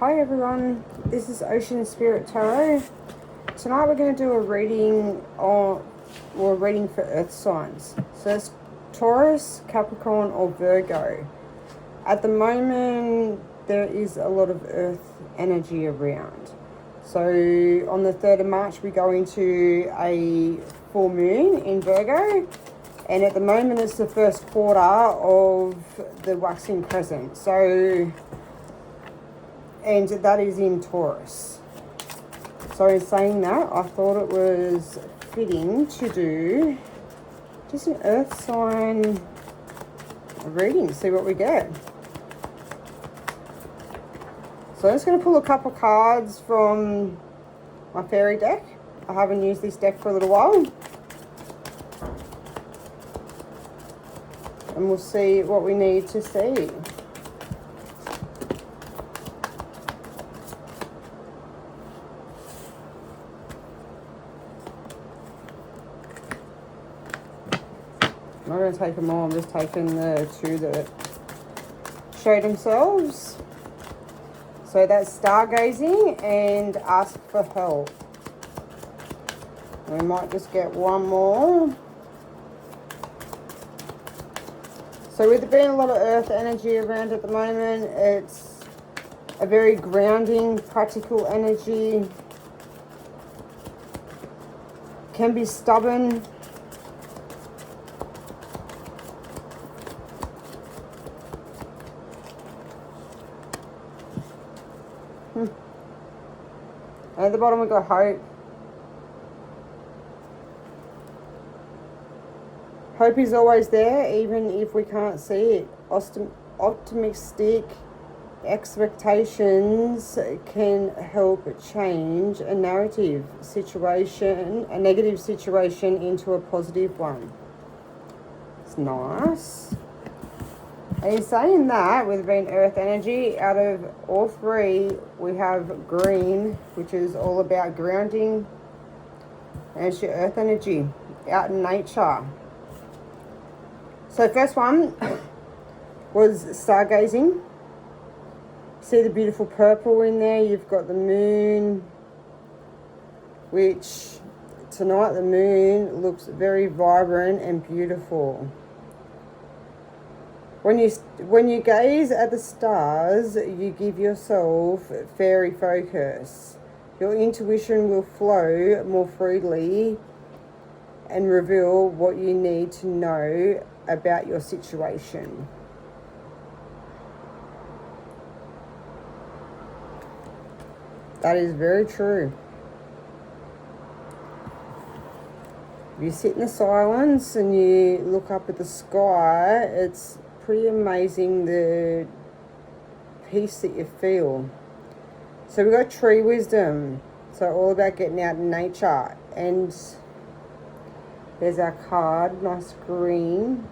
Hi everyone, this is Ocean Spirit Tarot. Tonight we're going to do a reading for earth signs. So it's Taurus, Capricorn or Virgo. At the moment there is a lot of earth energy around. So on the 3rd of March we go into a full moon in Virgo, and at the moment it's the first quarter of the waxing crescent. And that is in Taurus. So in saying that, I thought it was fitting to do just an earth sign reading, see what we get. So I'm just going to pull a couple cards from my fairy deck. I haven't used this deck for a little while. And we'll see what we need to see. I'm not going to take them all, I'm just taking the two that show themselves. So that's stargazing and ask for help. We might just get one more. So with there being a lot of earth energy around at the moment, it's a very grounding, practical energy. Can be stubborn. At the bottom we got hope. Hope is always there, even if we can't see it. Optimistic expectations can help change a negative situation into a positive one. It's nice. And in saying that, with being earth energy, out of all three, we have green, which is all about grounding. And it's your earth energy, out in nature. So first one was stargazing. See the beautiful purple in there? You've got the moon, which tonight the moon looks very vibrant and beautiful. When you gaze at the stars, you give yourself fairy focus. Your intuition will flow more freely and reveal what you need to know about your situation. That is very true. If you sit in the silence and you look up at the sky, it's pretty amazing the peace that you feel. So we've got tree wisdom. So all about getting out in nature. And there's our card, nice green.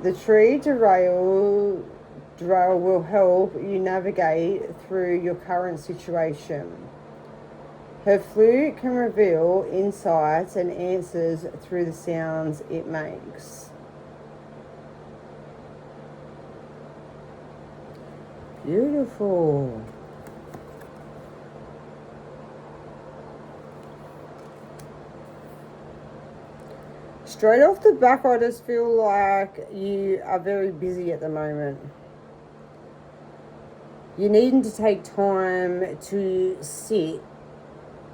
The tree derail will help you navigate through your current situation. Her flute can reveal insights and answers through the sounds it makes. Beautiful. Straight off the back, I just feel like you are very busy at the moment. You're needing to take time to sit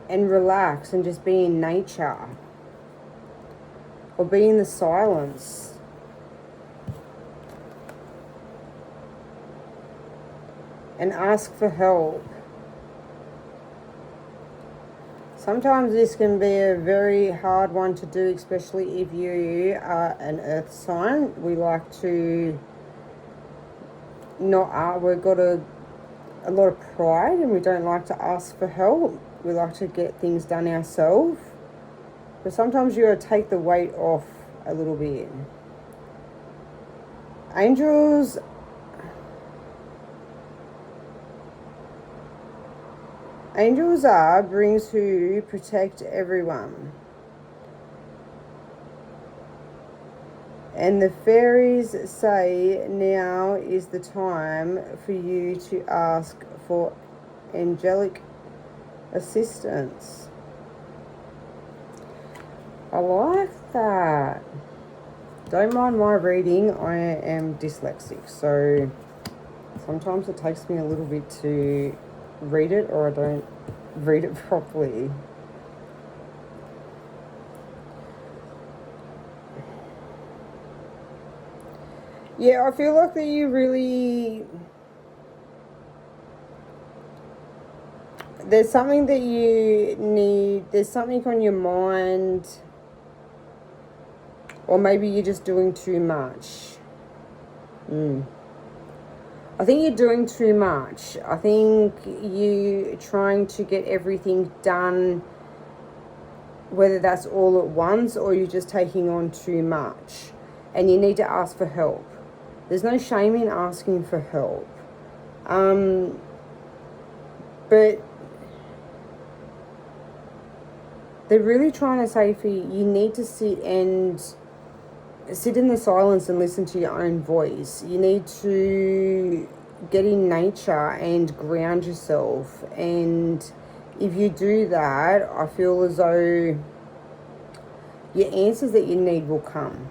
and relax and just be in nature. Or be in the silence. And ask for help. Sometimes this can be a very hard one to do, especially if you are an earth sign. We like to we've got a lot of pride and we don't like to ask for help. We like to get things done ourselves. But sometimes you gotta take the weight off a little bit. Angels Angels are beings who protect everyone. And the fairies say now is the time for you to ask for angelic assistance. I like that. Don't mind my reading, I am dyslexic, so sometimes it takes me a little bit to read it, or I don't read it properly. Yeah, I feel like that you really... There's something that you need, there's something on your mind, or maybe you're just doing too much. I think you're doing too much. I think you're trying to get everything done, whether that's all at once or you're just taking on too much. And you need to ask for help. There's no shame in asking for help. But they're really trying to say for you, you need to sit in the silence and listen to your own voice. You need to get in nature and ground yourself. And if you do that, I feel as though your answers that you need will come.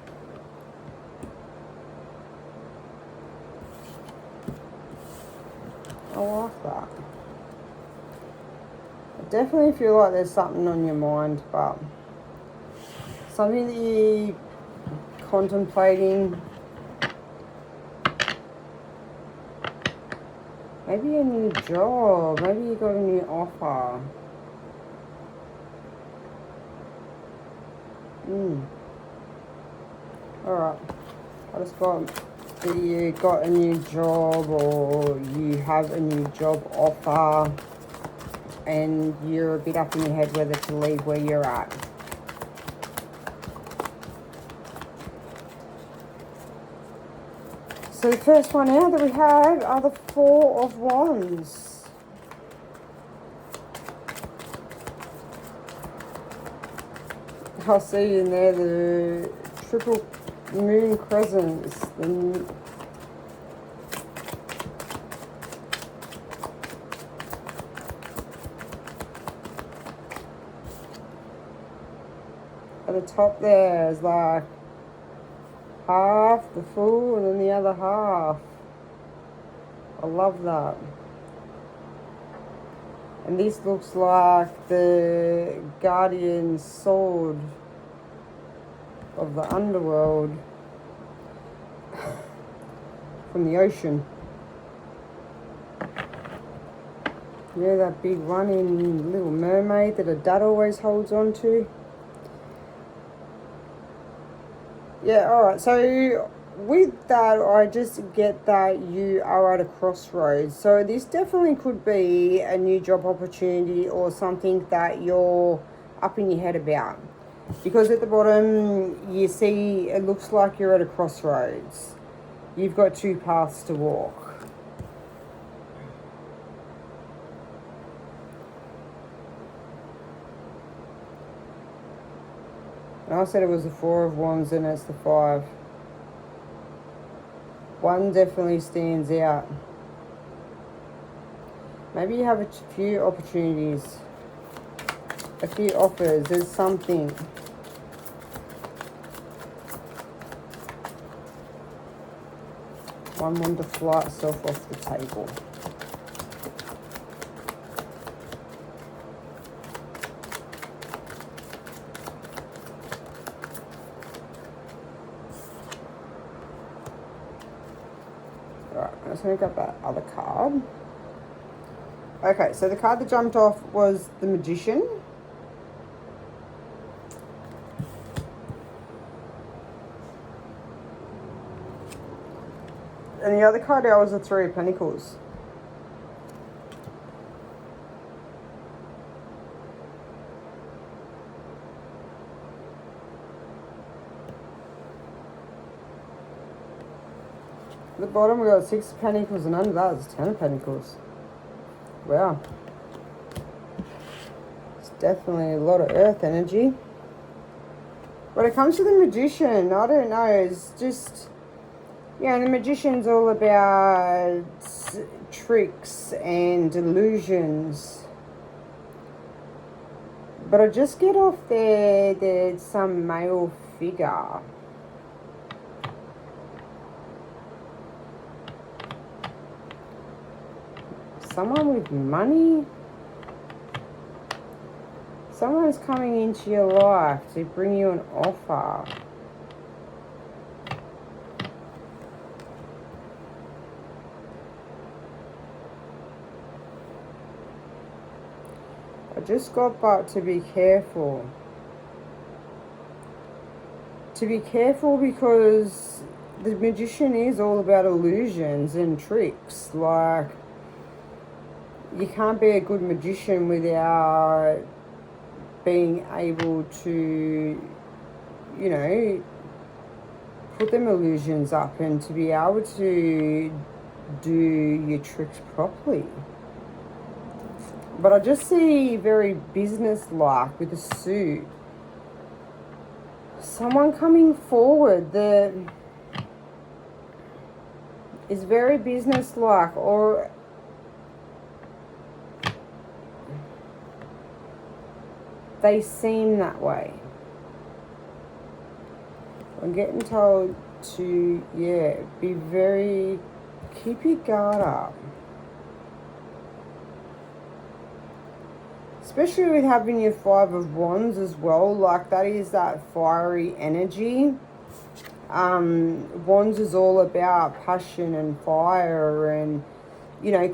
I like that. I definitely feel like there's something on your mind, but something that you're contemplating. Maybe a new job. Maybe you got a new offer. Alright. I just got that you got a new job, or you have a new job offer, and you're a bit up in your head whether to leave where you're at. So the first one out that we have are the Four of Wands. I'll see in there the triple moon crescents. At the top there is like half the Fool and then the other half. I love that. And this looks like the guardian sword of the underworld from the ocean. Yeah, that big one in Little Mermaid that a dad always holds on to. Yeah, alright, so with that, I just get that you are at a crossroads. So this definitely could be a new job opportunity or something that you're up in your head about. Because at the bottom, you see, it looks like you're at a crossroads. You've got two paths to walk. And I said it was the Four of Wands and it's the Five. One definitely stands out. Maybe you have a few opportunities, a few offers, there's something. One wanted to fly itself off the table. Right, I'm just going to grab that other card. Okay, so the card that jumped off was the Magician. And the other card out was the Three of Pentacles. At the bottom we got Six of Pentacles, and under that is Ten of Pentacles. Wow. It's definitely a lot of earth energy. What But it comes to the magician, I don't know, it's just, the magician's all about tricks and illusions. But I just get off there's some male figure. Someone with money. Someone's coming into your life to bring you an offer. I just got but to be careful. To be careful because the magician is all about illusions and tricks. Like, you can't be a good magician without being able to, put them illusions up and to be able to do your tricks properly. But I just see very business-like with a suit. Someone coming forward that is very business-like, or they seem that way. I'm getting told to, keep your guard up. Especially with having your Five of Wands as well, like that is that fiery energy. Wands is all about passion and fire and,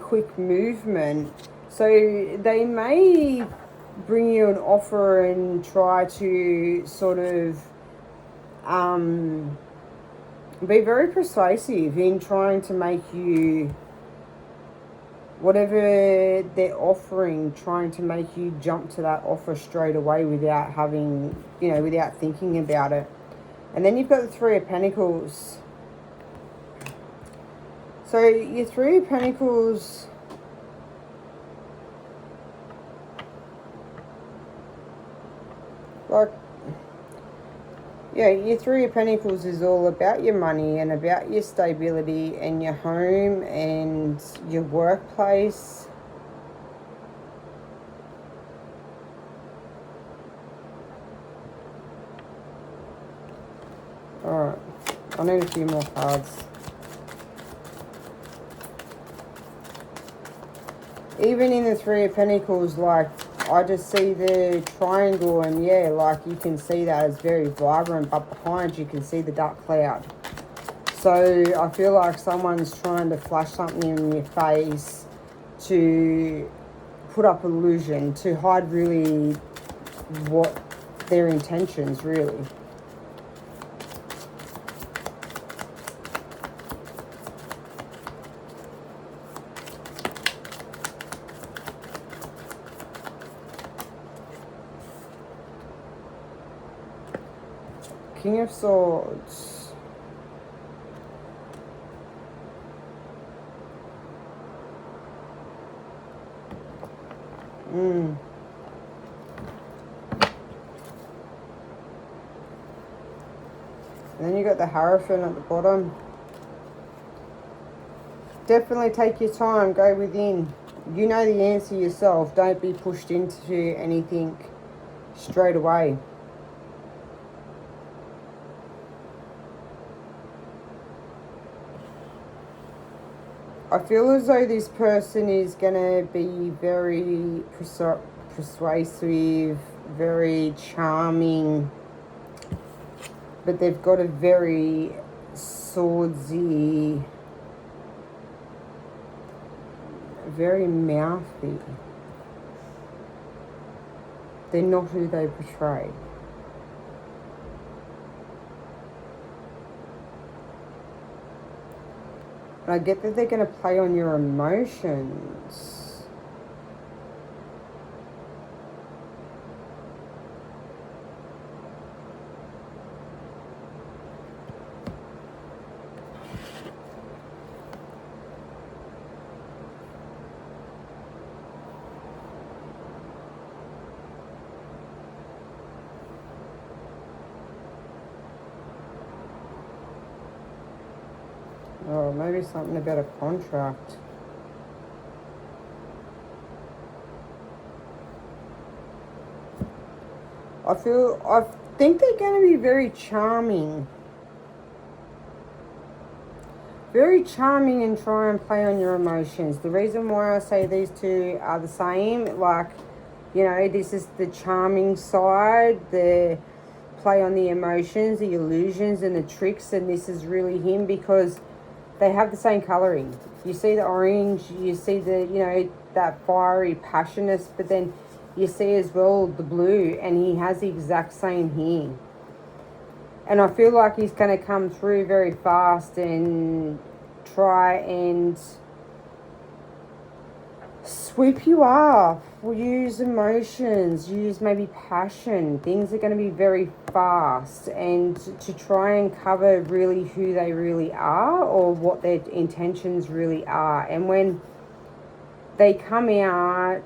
quick movement. So they may bring you an offer and try to sort of be very persuasive in trying to make you, whatever they're offering, trying to make you jump to that offer straight away without having, without thinking about it. And then you've got the Three of Pentacles. So your Three of Pentacles, your Three of Pentacles is all about your money and about your stability and your home and your workplace. Alright, I need a few more cards. Even in the Three of Pentacles, like, I just see the triangle and you can see that it's very vibrant, but behind you can see the dark cloud. So I feel like someone's trying to flash something in your face to put up illusion, to hide really what their intentions really. King of Swords. And then you got the Hierophant at the bottom. Definitely take your time, go within. You know the answer yourself. Don't be pushed into anything straight away. I feel as though this person is going to be very persuasive, very charming, but they've got a very swordsy, very mouthy. They're not who they portray. And I get that they're going to play on your emotions. Oh, maybe something about a contract. I think they're going to be very charming. Very charming and try and play on your emotions. The reason why I say these two are the same, like, you know, this is the charming side, the play on the emotions, the illusions and the tricks, and this is really him because they have the same colouring. You see the orange, you see the, you know, that fiery passionate, but then you see as well the blue, and he has the exact same here. And I feel like he's going to come through very fast and try and sweep you off. We'll use emotions, use maybe passion. Things are going to be very fast, and to try and cover really who they really are or what their intentions really are. And when they come out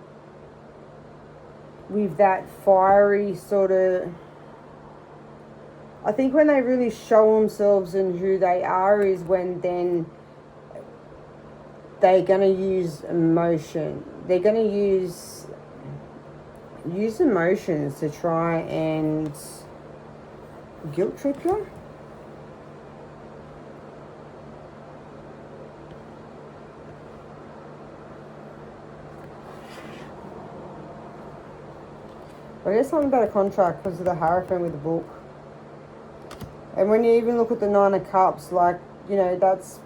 with that fiery sort of, I think when they really show themselves and who they are is when then they're going to use emotion. They're going to use emotions to try and guilt trip you. But there's something about a contract because of the Hierophant with the book. And when you even look at the Nine of Cups, like, you know, that's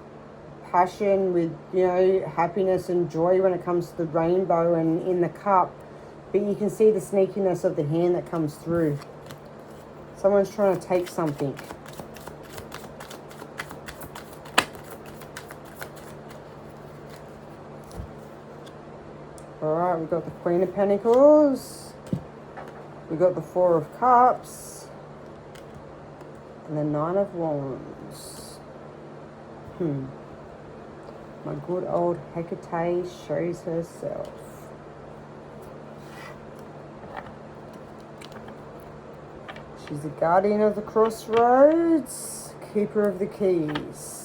passion with, you know, happiness and joy when it comes to the rainbow and in the cup. But you can see the sneakiness of the hand that comes through. Someone's trying to take something. Alright, we've got the Queen of Pentacles. We've got the Four of Cups. And the Nine of Wands. My good old Hecate shows herself. She's the guardian of the crossroads, keeper of the keys.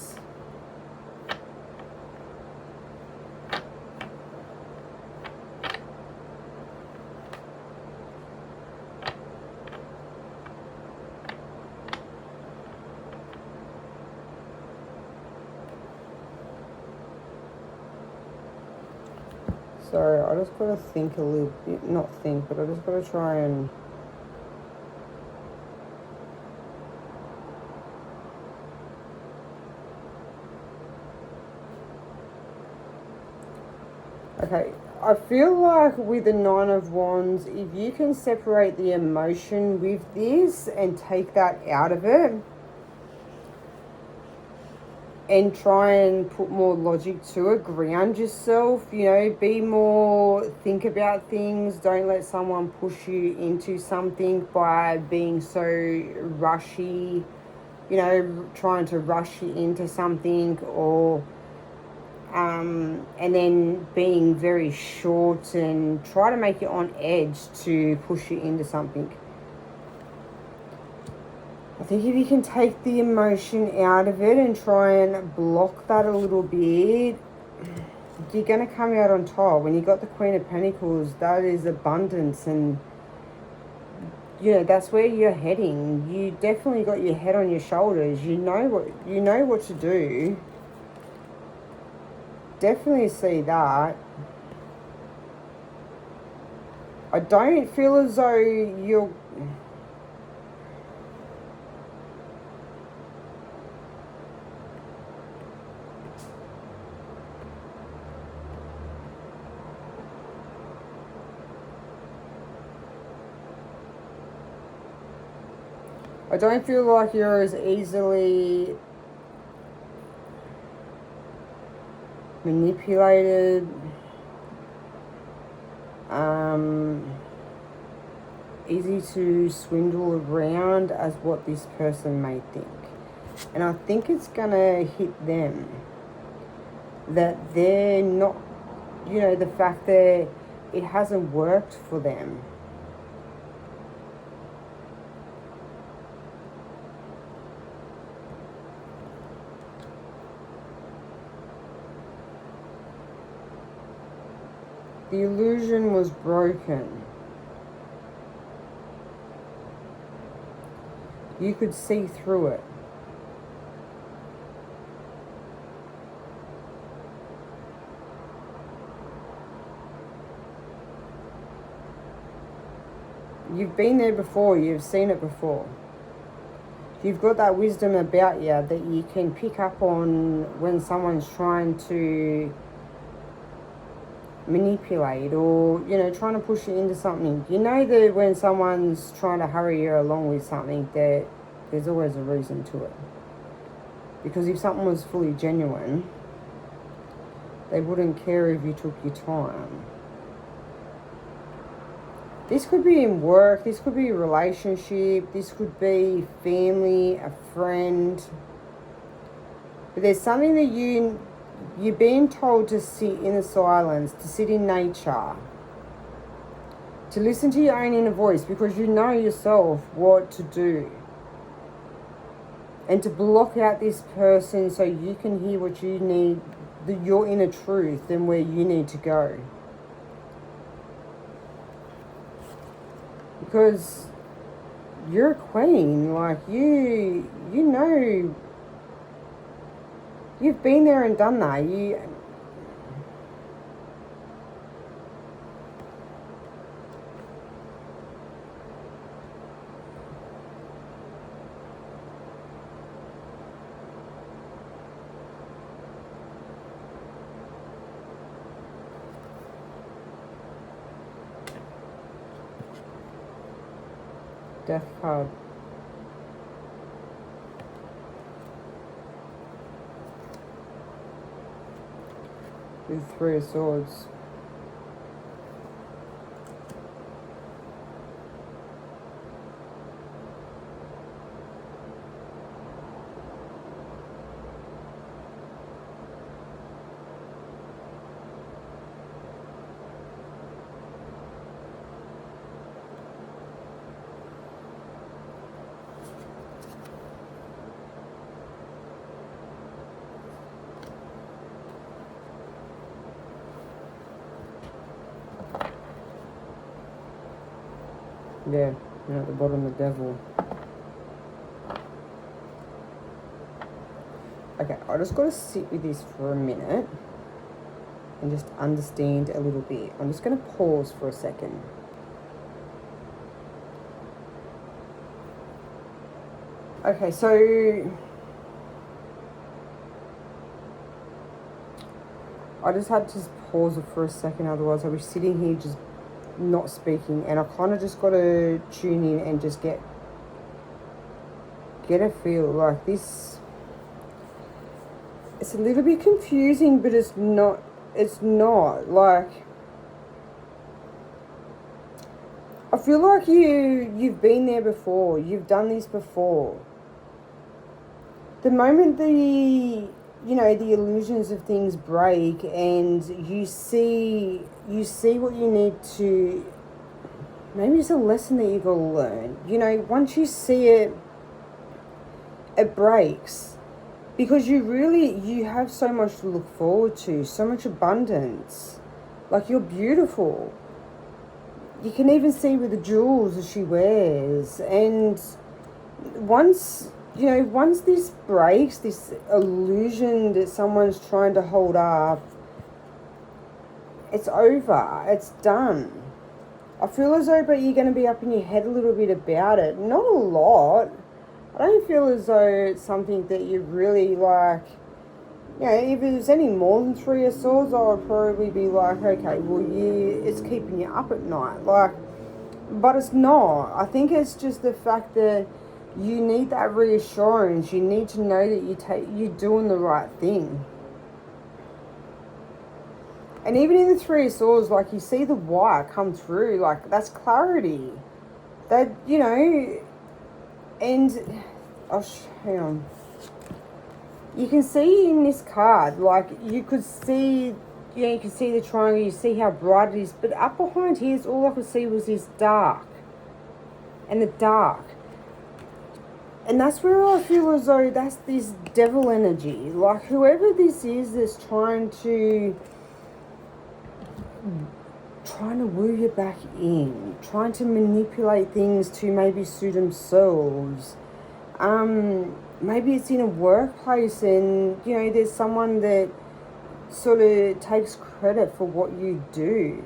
Sorry, I just got to think a little bit, not think, but I just got to try and... Okay, I feel like with the Nine of Wands, if you can separate the emotion with this and take that out of it, and try and put more logic to it, ground yourself, you know, be more, think about things, don't let someone push you into something by being so rushy, you know, trying to rush you into something, or and then being very short and try to make you on edge to push you into something. I think if you can take the emotion out of it and try and block that a little bit, you're going to come out on top. When you got the Queen of Pentacles, that is abundance, and you know that's where you're heading. You definitely got your head on your shoulders. You know what to do. Definitely see that. I don't feel as though you're... I don't feel like you're as easily manipulated, easy to swindle around as what this person may think. And I think it's gonna hit them that they're not, you know, the fact that it hasn't worked for them. The illusion was broken. You could see through it. You've been there before, you've seen it before. You've got that wisdom about you that you can pick up on when someone's trying to manipulate or, you know, trying to push you into something. You know that when someone's trying to hurry you along with something, that there's always a reason to it. Because if something was fully genuine, they wouldn't care if you took your time. This could be in work, this could be a relationship, this could be family, a friend. But there's something that you're being told to sit in the silence, to sit in nature, to listen to your own inner voice, because you know yourself what to do. And to block out this person so you can hear what you need, your inner truth, and where you need to go. Because you're a queen, like you know, you've been there and done that. Death card. With Three of Swords. Yeah, and at the bottom, the Devil. Okay, I just got to sit with this for a minute and just understand a little bit. I'm just going to pause for a second. Okay, so I just had to pause it for a second, otherwise I'll be sitting here just not speaking, and I kind of just got to tune in and just get a feel like this. It's a little bit confusing, but it's not like, I feel like you've been there before, you've done this before. The moment the illusions of things break and you see what you need to, maybe it's a lesson that you've got to learn. You know, once you see it, it breaks. Because you have so much to look forward to, so much abundance. Like, you're beautiful. You can even see with the jewels that she wears. And once this breaks, this illusion that someone's trying to hold up, it's over. It's done. I feel as though, but you're going to be up in your head a little bit about it. Not a lot. I don't feel as though it's something that you really like. You know, if it was any more than Three of Swords, I would probably be like, okay, well, it's keeping you up at night. Like, but it's not. I think it's just the fact that you need that reassurance. You need to know that you're doing the right thing. And even in the Three of Swords, like, you see the wire come through. Like, that's clarity. That, you know, and hang on. You can see in this card, like, you could see, you can see the triangle, you see how bright it is, but up behind here, all I could see was this dark. And the dark. And that's where I feel as though that's this devil energy. Like, whoever this is that's trying to trying to woo you back in, trying to manipulate things to maybe suit themselves. Maybe it's in a workplace and, you know, there's someone that sort of takes credit for what you do.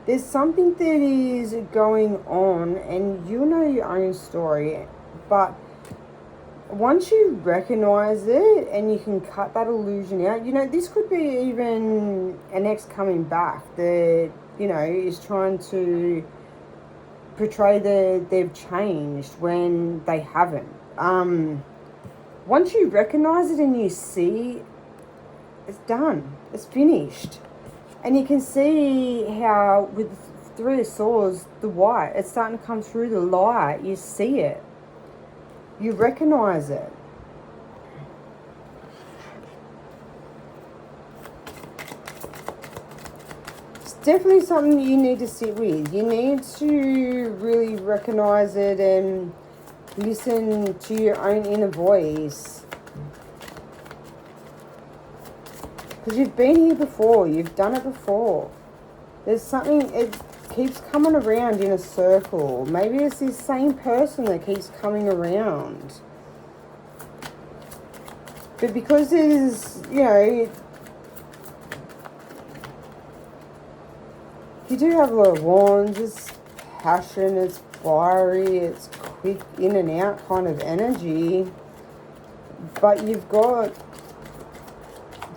There's something that is going on and you know your own story, but once you recognize it and you can cut that illusion out, you know, this could be even an ex coming back that, you know, is trying to portray that they've changed when they haven't. Once you recognize it and you see, it's done, it's finished. And you can see how with Three of Swords, the white, it's starting to come through the light. You see it. You recognize it. It's definitely something you need to sit with. You need to really recognize it and listen to your own inner voice. Because you've been here before. You've done it before. There's something, it keeps coming around in a circle. Maybe it's this same person that keeps coming around. But because there's, you know, you do have a lot of wands. It's passion, it's fiery, it's quick in and out kind of energy. But you've got,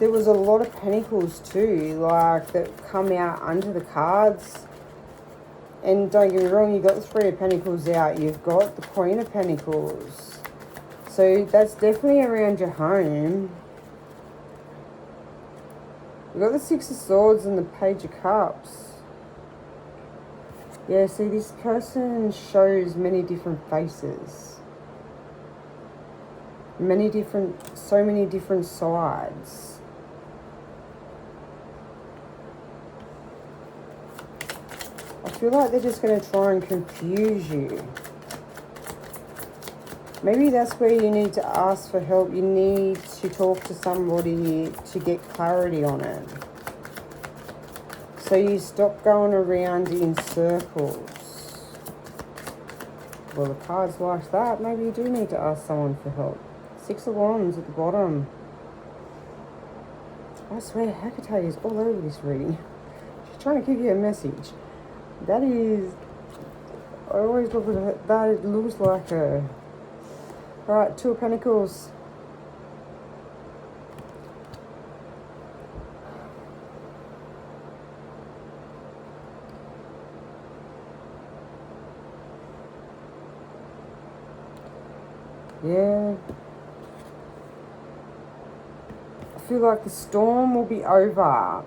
there was a lot of pentacles too, like, that come out under the cards. And don't get me wrong, you've got the Three of Pentacles out. You've got the Queen of Pentacles. So that's definitely around your home. You've got the Six of Swords and the Page of Cups. Yeah, see, this person shows many different faces. So many different sides. I feel like they're just going to try and confuse you. Maybe that's where you need to ask for help. You need to talk to somebody to get clarity on it. So you stop going around in circles. Well, the cards like that, maybe you do need to ask someone for help. Six of Wands at the bottom. I swear, Hecate is all over this reading. She's trying to give you a message. That is, I always look at it, that it looks like a, right, Two of Pentacles. Yeah. I feel like the storm will be over.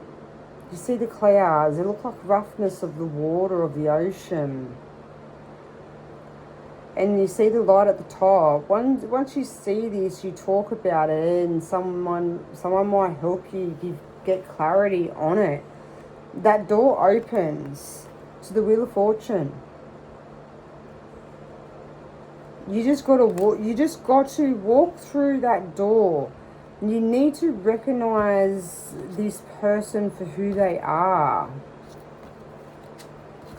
You see the clouds, they look like roughness of the water of the ocean. And you see the light at the top. Once you see this, you talk about it and someone might help you get clarity on it. That door opens to the Wheel of Fortune. You just got to walk through that door. You need to recognize this person for who they are.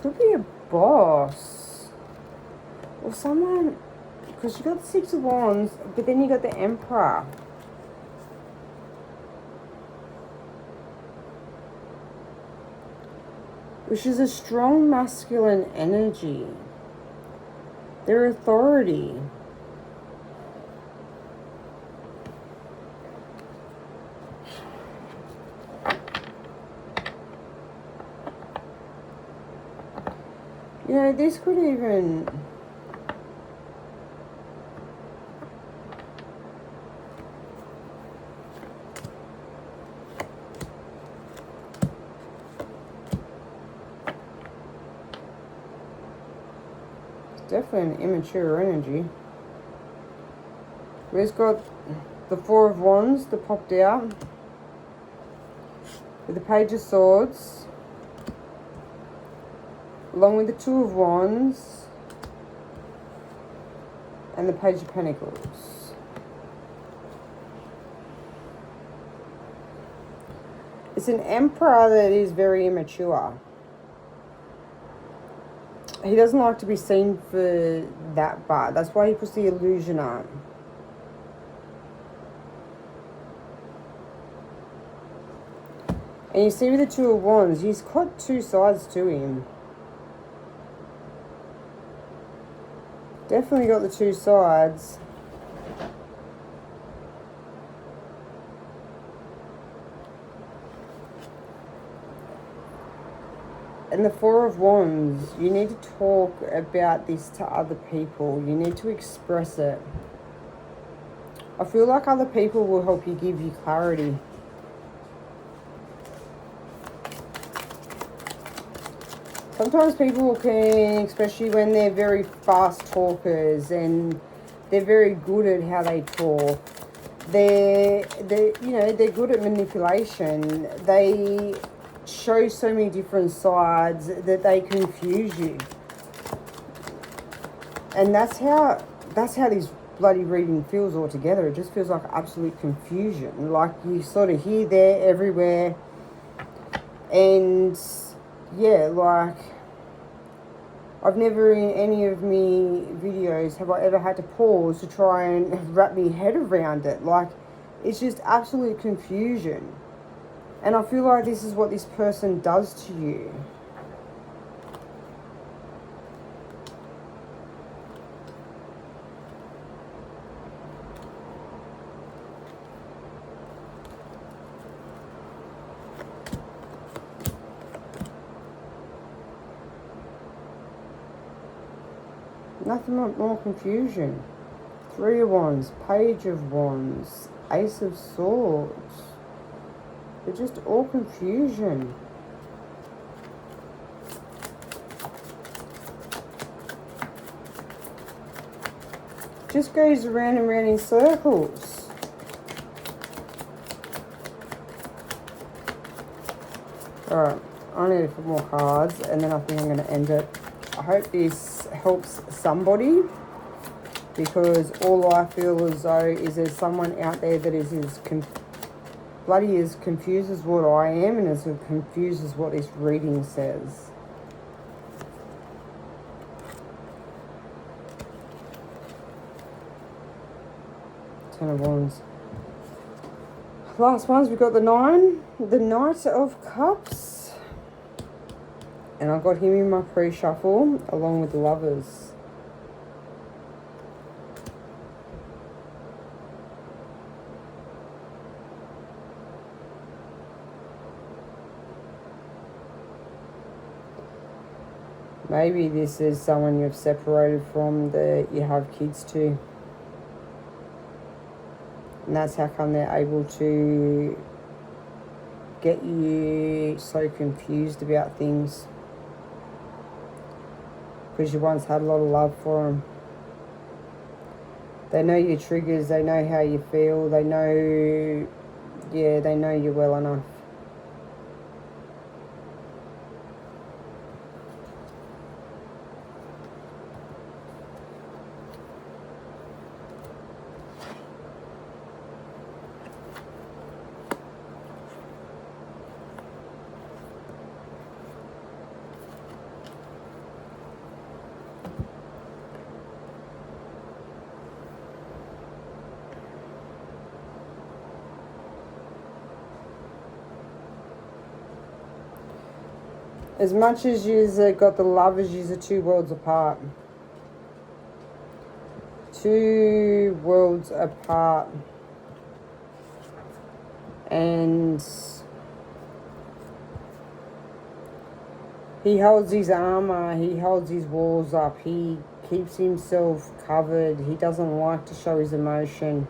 Could be a boss. Or someone, because you got the Six of Wands, but then you got the Emperor. Which is a strong masculine energy. Their authority. You know, this could even... definitely an immature energy. We've got the Four of Wands that popped out. With the Page of Swords. Along with the Two of Wands. And the Page of Pentacles. It's an Emperor that is very immature. He doesn't like to be seen for that bad. That's why he puts the illusion on. And you see with the Two of Wands, he's got two sides to him. Definitely got the two sides. And the Four of Wands, you need to talk about this to other people. You need to express it. I feel like other people will help you give you clarity. Sometimes people can, especially when they're very fast talkers and they're very good at how they talk. They're good at manipulation. They show so many different sides that they confuse you. And that's how this bloody reading feels altogether. It just feels like absolute confusion. Like you sort of here, there, everywhere. And yeah, like I've never in any of me videos have I ever had to pause to try and wrap my head around it. Like it's just absolute confusion. And I feel like this is what this person does to you. Nothing more confusion. Three of Wands, Page of Wands, Ace of Swords. They're just all confusion. Just goes around and around in circles. Alright, I need a few more cards and then I think I'm going to end it. I hope this helps somebody, because all I feel as though is there's someone out there that is as bloody as confused as what I am and as confused as what this reading says. Ten of Wands. Last ones, we've got the Knight of Cups. And I got him in my pre-shuffle along with the Lovers. Maybe this is someone you've separated from that you have kids to. And that's how come they're able to get you so confused about things. Because you once had a lot of love for them. They know your triggers, they know how you feel, they know you well enough. As much as you've got the Lovers, you're 2 worlds apart. 2 worlds apart. And he holds his armor, he holds his walls up, he keeps himself covered, he doesn't like to show his emotion.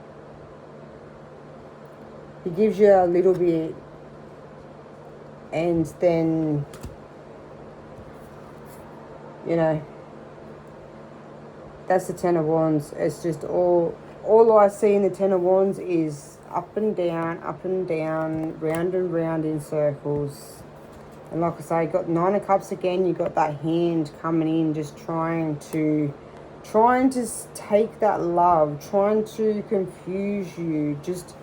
He gives you a little bit and then, you know, that's the Ten of Wands. It's just all I see in the Ten of Wands is up and down, round and round in circles. And like I say, you got 9 of Cups again. You got that hand coming in, just trying to take that love, trying to confuse you. Just,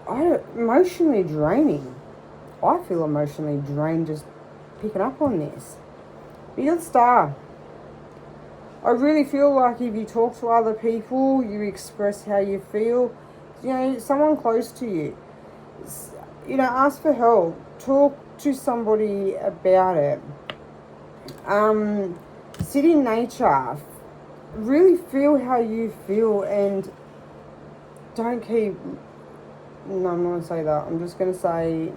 emotionally draining. I feel emotionally drained just picking up on this. But you're the star. I really feel like if you talk to other people, you express how you feel. You know, someone close to you. You know, ask for help. Talk to somebody about it. Sit in nature. Really feel how you feel, and don't keep... No, I'm not going to say that. I'm just going to say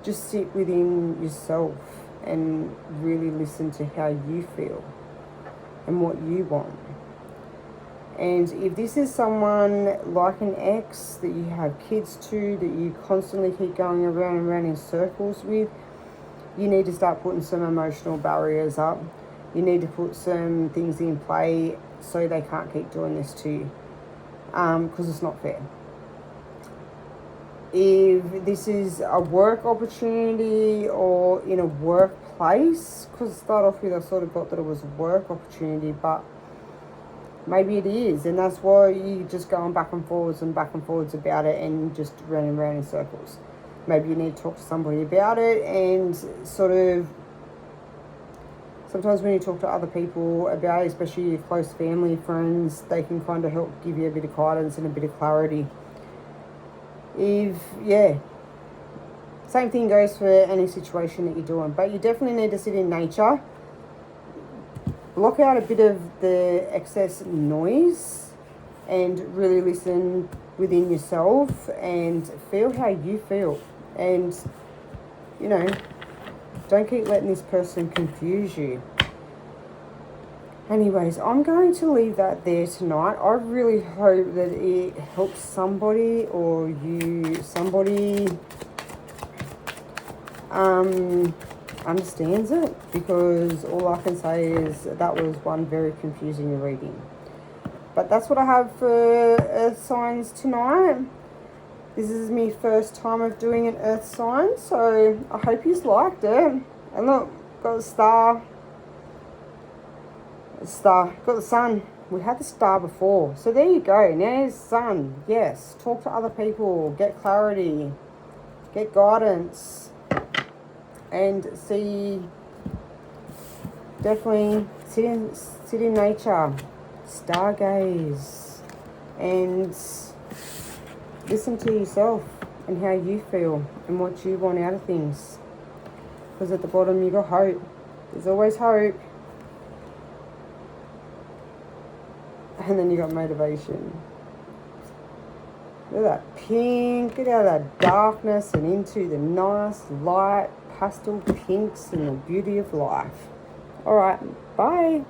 just sit within yourself and really listen to how you feel and what you want. And if this is someone like an ex that you have kids to, that you constantly keep going around and around in circles with, you need to start putting some emotional barriers up. You need to put some things in play so they can't keep doing this to you, because it's not fair. If this is a work opportunity or in a workplace, because to start off with I sort of got that it was a work opportunity, but maybe it is, and that's why you just going back and forwards about it and just running around in circles. Maybe you need to talk to somebody about it, and sort of sometimes when you talk to other people about it, especially your close family, friends, they can kind of help give you a bit of guidance and a bit of clarity. Same thing goes for any situation that you're doing, but you definitely need to sit in nature, block out a bit of the excess noise, and really listen within yourself and feel how you feel. And, you know, don't keep letting this person confuse you. Anyways, I'm going to leave that there tonight. I really hope that it helps somebody, or somebody understands it, because all I can say is that was one very confusing reading. But that's what I have for Earth signs tonight. This is my first time of doing an Earth sign, so I hope you liked it. And look, got a star. Got the sun. We had the star before, so there you go. Now there's sun. Yes, talk to other people, get clarity, get guidance, and see. Definitely sit in nature, stargaze, and listen to yourself and how you feel and what you want out of things. Because at the bottom you got hope. There's always hope. And then you got motivation. Look at that pink. Get out of that darkness and into the nice light pastel pinks and the beauty of life. Alright, bye.